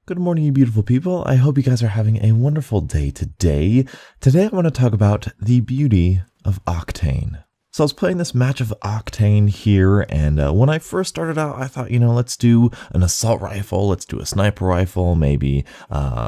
Good morning, you beautiful people. I hope you guys are having a wonderful day today. Today I want to talk about the beauty of Octane. So I was playing this match of Octane here, and when I first started out, I thought, let's do an assault rifle, let's do a sniper rifle, maybe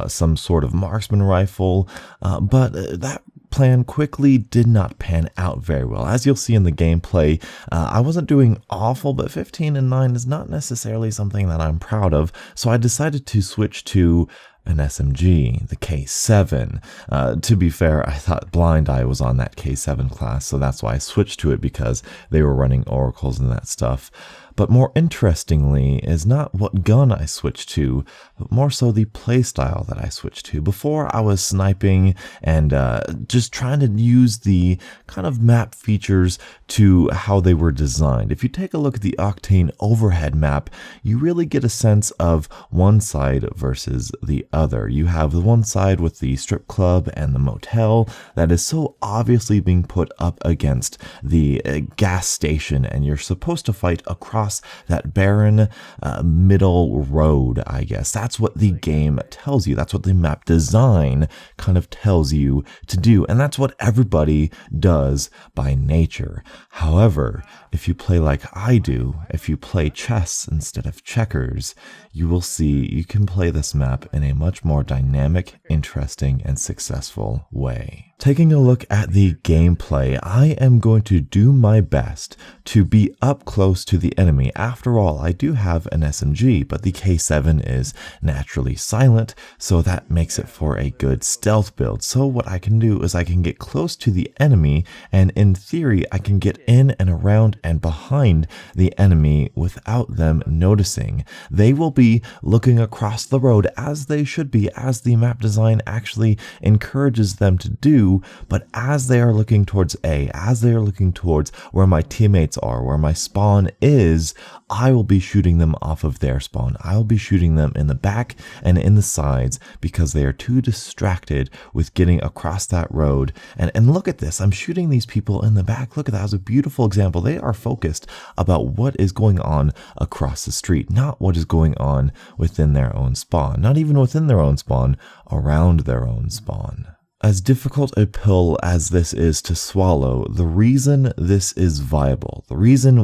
some sort of marksman rifle, but that plan quickly did not pan out very well. As you'll see in the gameplay, I wasn't doing awful, but 15 and 9 is not necessarily something that I'm proud of, so I decided to switch to an SMG, the K7. To be fair, I thought Blind Eye was on that K7 class, so that's why I switched to it, because they were running oracles and that stuff. But more interestingly is not what gun I switched to, but more so the playstyle that I switched to. Before, I was sniping and just trying to use the kind of map features to how they were designed. If you take a look at the Octane overhead map, you really get a sense of one side versus the other. You have the one side with the strip club and the motel that is so obviously being put up against the gas station, and you're supposed to fight across that barren middle road, I guess. That's what the game tells you. That's what the map design kind of tells you to do. And that's what everybody does by nature. However, if you play like I do, if you play chess instead of checkers, you will see you can play this map in a much more dynamic, interesting, and successful way. Taking a look at the gameplay, I am going to do my best to be up close to the enemy. After all, I do have an SMG, but the K7 is naturally silent, so that makes it for a good stealth build. So what I can do is I can get close to the enemy, and in theory, I can get in and around and behind the enemy without them noticing. They will be looking across the road, as they should be, as the map design actually encourages them to do. But as they are looking towards A, as they are looking towards where my teammates are, where my spawn is, I will be shooting them off of their spawn. I will be shooting them in the back and in the sides because they are too distracted with getting across that road. And look at this. I'm shooting these people in the back. Look at that. That was a beautiful example. They are focused about what is going on across the street, not what is going on within their own spawn. Not even within their own spawn, around their own spawn. As difficult a pill as this is to swallow, the reason this is viable, the reason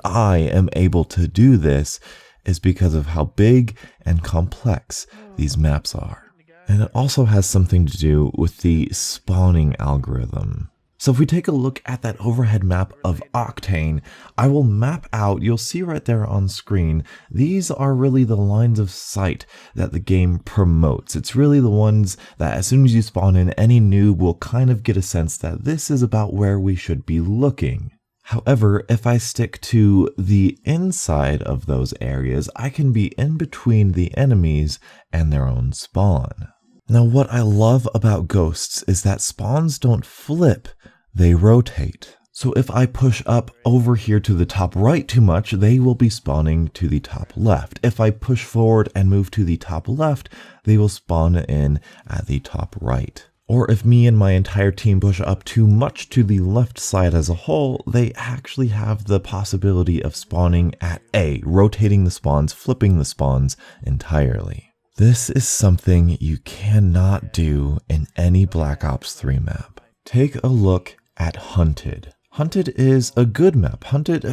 I am able to do this is because of how big and complex these maps are. And it also has something to do with the spawning algorithm. So if we take a look at that overhead map of Octane, I will map out, you'll see right there on screen, these are really the lines of sight that the game promotes. It's really the ones that as soon as you spawn in, any noob will kind of get a sense that this is about where we should be looking. However, if I stick to the inside of those areas, I can be in between the enemies and their own spawn. Now, what I love about ghosts is that spawns don't flip, they rotate. So if I push up over here to the top right too much, they will be spawning to the top left. If I push forward and move to the top left, they will spawn in at the top right. Or if me and my entire team push up too much to the left side as a whole, they actually have the possibility of spawning at A, rotating the spawns, flipping the spawns entirely. This is something you cannot do in any Black Ops 3 map. Take a look at Hunted. Hunted is a good map.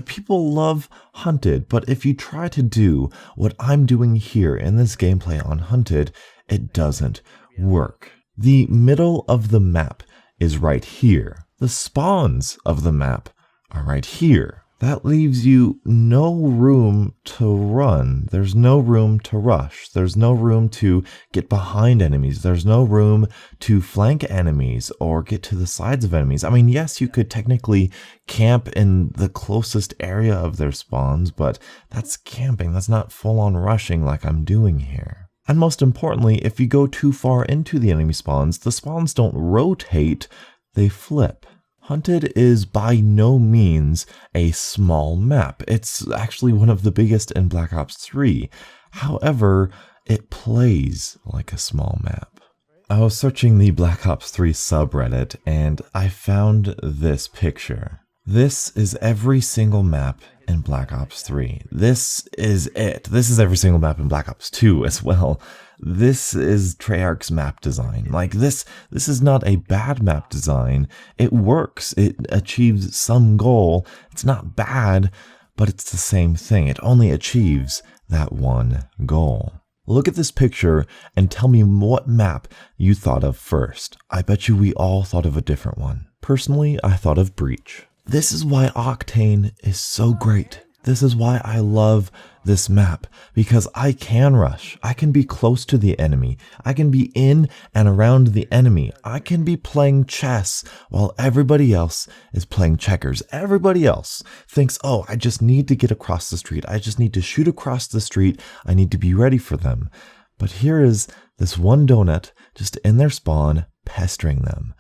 People love Hunted, but if you try to do what I'm doing here in this gameplay on Hunted, it doesn't work. The middle of the map is right here. The spawns of the map are right here. That leaves you no room to run. There's no room to rush. There's no room to get behind enemies. There's no room to flank enemies or get to the sides of enemies. I mean, yes, you could technically camp in the closest area of their spawns, but that's camping. That's not full-on rushing like I'm doing here. And most importantly, if you go too far into the enemy spawns, the spawns don't rotate, they flip. Hunted is by no means a small map. It's actually one of the biggest in Black Ops 3. However, it plays like a small map. I was searching the Black Ops 3 subreddit and I found this picture. This is every single map in Black Ops 3. This is it. This is every single map in Black Ops 2 as well. This is Treyarch's map design. Like this is not a bad map design. It works. It achieves some goal. It's not bad, but it's the same thing. It only achieves that one goal. Look at this picture and tell me what map you thought of first. I bet you we all thought of a different one. Personally, I thought of Breach. This is why Octane is so great. This is why I love this map, because I can rush. I can be close to the enemy. I can be in and around the enemy. I can be playing chess while everybody else is playing checkers. Everybody else thinks, oh, I just need to get across the street. I just need to shoot across the street. I need to be ready for them. But here is this one donut just in their spawn, pestering them.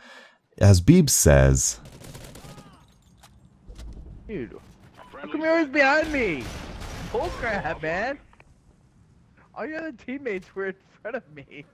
As Beebs says, dude, how come you're always behind me? Bullcrap, man. All your other teammates were in front of me.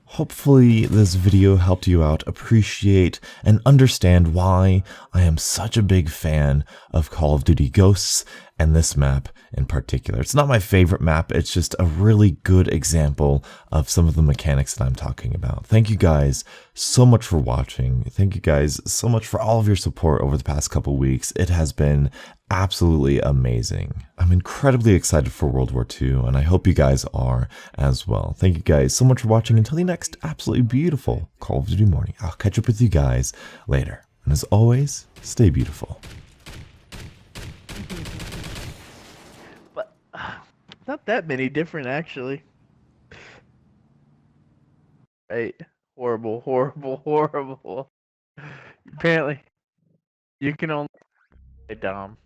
hopefully this video helped you out appreciate and understand why I am such a big fan of Call of Duty Ghosts and this map in particular. It's not my favorite map, it's just a really good example of some of the mechanics that I'm talking about. Thank you guys so much for watching. Thank you guys so much for all of your support over the past couple weeks. It has been absolutely amazing. I'm incredibly excited for World War II, and I hope you guys are as well. Thank you guys so much for watching. Until the next absolutely beautiful Call of Duty morning, I'll catch up with you guys later. And as always, stay beautiful. But not that many different, actually. Right. Horrible, horrible, horrible. Apparently, you can only... Hey, Dom.